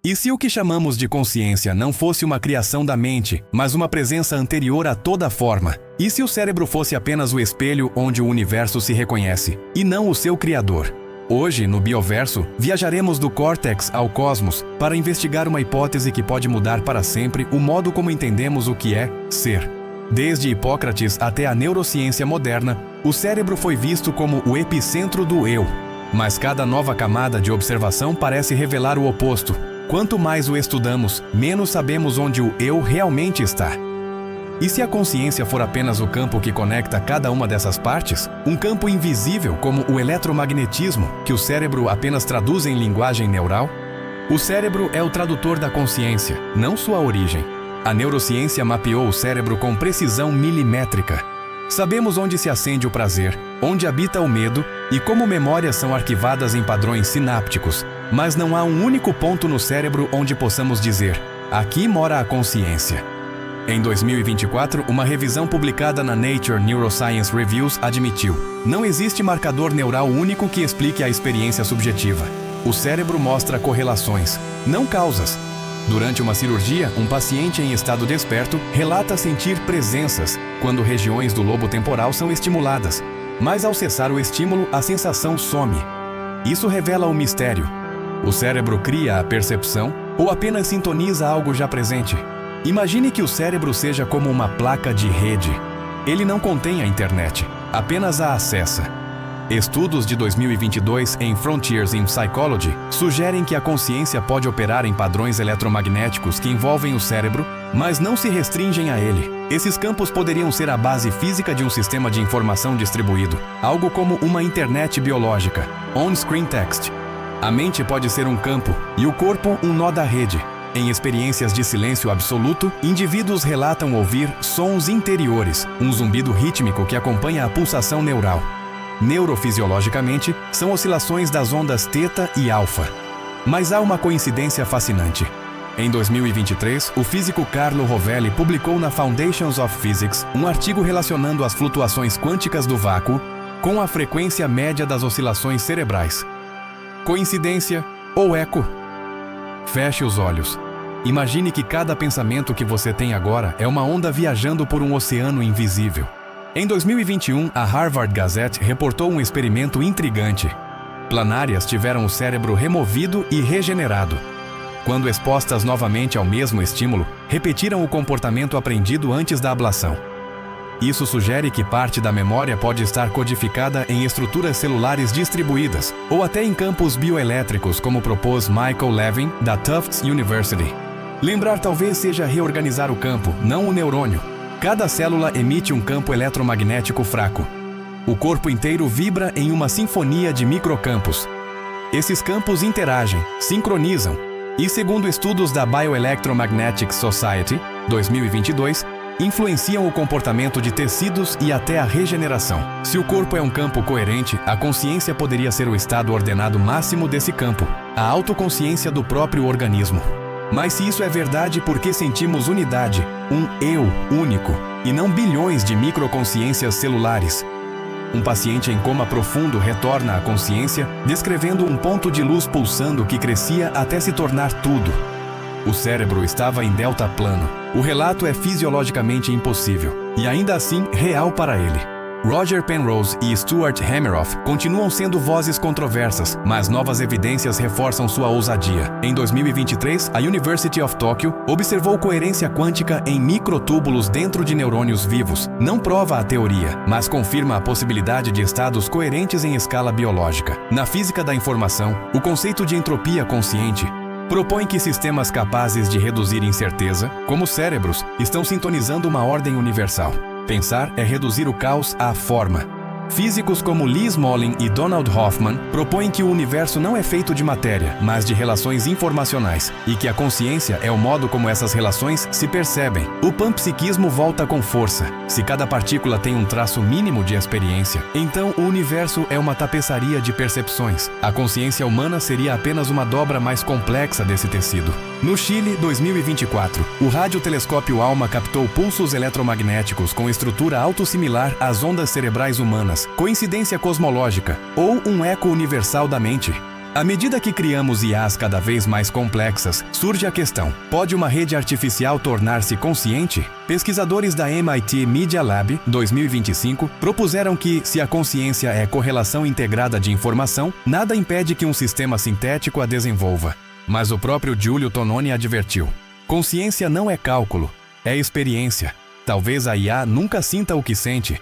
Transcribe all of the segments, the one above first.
E se o que chamamos de consciência não fosse uma criação da mente, mas uma presença anterior a toda forma? E se o cérebro fosse apenas o espelho onde o universo se reconhece, e não o seu criador? Hoje, no Bioverso, viajaremos do córtex ao cosmos para investigar uma hipótese que pode mudar para sempre o modo como entendemos o que é ser. Desde Hipócrates até a neurociência moderna, o cérebro foi visto como o epicentro do eu. Mas cada nova camada de observação parece revelar o oposto. Quanto mais o estudamos, menos sabemos onde o eu realmente está. E se a consciência for apenas o campo que conecta cada uma dessas partes? Um campo invisível como o eletromagnetismo, que o cérebro apenas traduz em linguagem neural? O cérebro é o tradutor da consciência, não sua origem. A neurociência mapeou o cérebro com precisão milimétrica. Sabemos onde se acende o prazer, onde habita o medo e como memórias são arquivadas em padrões sinápticos. Mas não há um único ponto no cérebro onde possamos dizer: aqui mora a consciência. Em 2024, uma revisão publicada na Nature Neuroscience Reviews admitiu: não existe marcador neural único que explique a experiência subjetiva. O cérebro mostra correlações, não causas. Durante uma cirurgia, um paciente em estado desperto relata sentir presenças quando regiões do lobo temporal são estimuladas. Mas ao cessar o estímulo, a sensação some. Isso revela o mistério. O cérebro cria a percepção ou apenas sintoniza algo já presente? Imagine que o cérebro seja como uma placa de rede. Ele não contém a internet, apenas a acessa. Estudos de 2022 em Frontiers in Psychology sugerem que a consciência pode operar em padrões eletromagnéticos que envolvem o cérebro, mas não se restringem a ele. Esses campos poderiam ser a base física de um sistema de informação distribuído, algo como uma internet biológica, on-screen text. A mente pode ser um campo e o corpo um nó da rede. Em experiências de silêncio absoluto, indivíduos relatam ouvir sons interiores, um zumbido rítmico que acompanha a pulsação neural. Neurofisiologicamente, são oscilações das ondas teta e alfa. Mas há uma coincidência fascinante. Em 2023, o físico Carlo Rovelli publicou na Foundations of Physics um artigo relacionando as flutuações quânticas do vácuo com a frequência média das oscilações cerebrais. Coincidência ou eco? Feche os olhos. Imagine que cada pensamento que você tem agora é uma onda viajando por um oceano invisível. Em 2021, a Harvard Gazette reportou um experimento intrigante. Planárias tiveram o cérebro removido e regenerado. Quando expostas novamente ao mesmo estímulo, repetiram o comportamento aprendido antes da ablação. Isso sugere que parte da memória pode estar codificada em estruturas celulares distribuídas, ou até em campos bioelétricos, como propôs Michael Levin, da Tufts University. Lembrar talvez seja reorganizar o campo, não o neurônio. Cada célula emite um campo eletromagnético fraco. O corpo inteiro vibra em uma sinfonia de microcampos. Esses campos interagem, sincronizam, e segundo estudos da Bioelectromagnetic Society, 2022, influenciam o comportamento de tecidos e até a regeneração. Se o corpo é um campo coerente, a consciência poderia ser o estado ordenado máximo desse campo, a autoconsciência do próprio organismo. Mas se isso é verdade, por que sentimos unidade, um eu único, e não bilhões de microconsciências celulares? Um paciente em coma profundo retorna à consciência, descrevendo um ponto de luz pulsando que crescia até se tornar tudo. O cérebro estava em delta plano. O relato é fisiologicamente impossível, e ainda assim real para ele. Roger Penrose e Stuart Hameroff continuam sendo vozes controversas, mas novas evidências reforçam sua ousadia. Em 2023, a University of Tokyo observou coerência quântica em microtúbulos dentro de neurônios vivos. Não prova a teoria, mas confirma a possibilidade de estados coerentes em escala biológica. Na física da informação, o conceito de entropia consciente propõe que sistemas capazes de reduzir incerteza, como cérebros, estão sintonizando uma ordem universal. Pensar é reduzir o caos à forma. Físicos como Lee Smolin e Donald Hoffman propõem que o universo não é feito de matéria, mas de relações informacionais, e que a consciência é o modo como essas relações se percebem. O panpsiquismo volta com força. Se cada partícula tem um traço mínimo de experiência, então o universo é uma tapeçaria de percepções. A consciência humana seria apenas uma dobra mais complexa desse tecido. No Chile, 2024, o radiotelescópio ALMA captou pulsos eletromagnéticos com estrutura autossimilar às ondas cerebrais humanas. Coincidência cosmológica ou um eco universal da mente? À medida que criamos IAs cada vez mais complexas, surge a questão: pode uma rede artificial tornar-se consciente? Pesquisadores da MIT Media Lab 2025 propuseram que, se a consciência é correlação integrada de informação, nada impede que um sistema sintético a desenvolva. Mas o próprio Giulio Tononi advertiu: consciência não é cálculo, é experiência. Talvez a IA nunca sinta o que sente,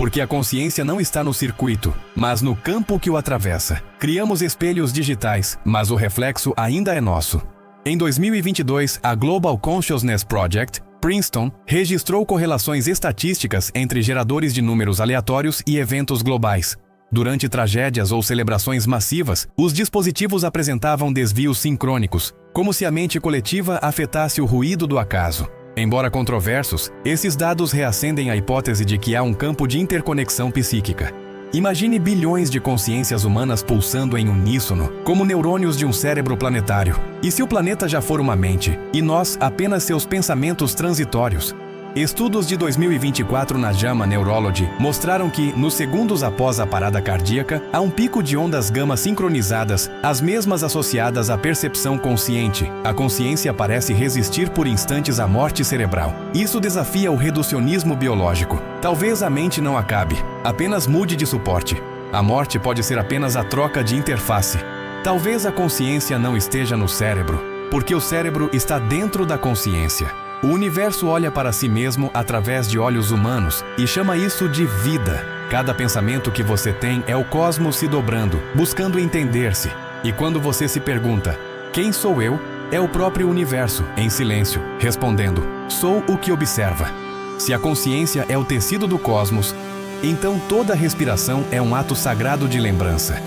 porque a consciência não está no circuito, mas no campo que o atravessa. Criamos espelhos digitais, mas o reflexo ainda é nosso. Em 2022, a Global Consciousness Project, Princeton, registrou correlações estatísticas entre geradores de números aleatórios e eventos globais. Durante tragédias ou celebrações massivas, os dispositivos apresentavam desvios sincrônicos, como se a mente coletiva afetasse o ruído do acaso. Embora controversos, esses dados reacendem a hipótese de que há um campo de interconexão psíquica. Imagine bilhões de consciências humanas pulsando em uníssono, como neurônios de um cérebro planetário. E se o planeta já for uma mente, e nós apenas seus pensamentos transitórios? Estudos de 2024 na JAMA Neurology mostraram que, nos segundos após a parada cardíaca, há um pico de ondas gama sincronizadas, as mesmas associadas à percepção consciente. A consciência parece resistir por instantes à morte cerebral. Isso desafia o reducionismo biológico. Talvez a mente não acabe, apenas mude de suporte. A morte pode ser apenas a troca de interface. Talvez a consciência não esteja no cérebro, porque o cérebro está dentro da consciência. O universo olha para si mesmo através de olhos humanos e chama isso de vida. Cada pensamento que você tem é o cosmos se dobrando, buscando entender-se. E quando você se pergunta, quem sou eu? É o próprio universo, em silêncio, respondendo, sou o que observa. Se a consciência é o tecido do cosmos, então toda respiração é um ato sagrado de lembrança.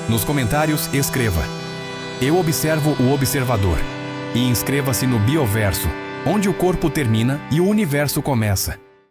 Nos comentários, escreva: eu observo o observador. E inscreva-se no Bioverso, onde o corpo termina e o universo começa.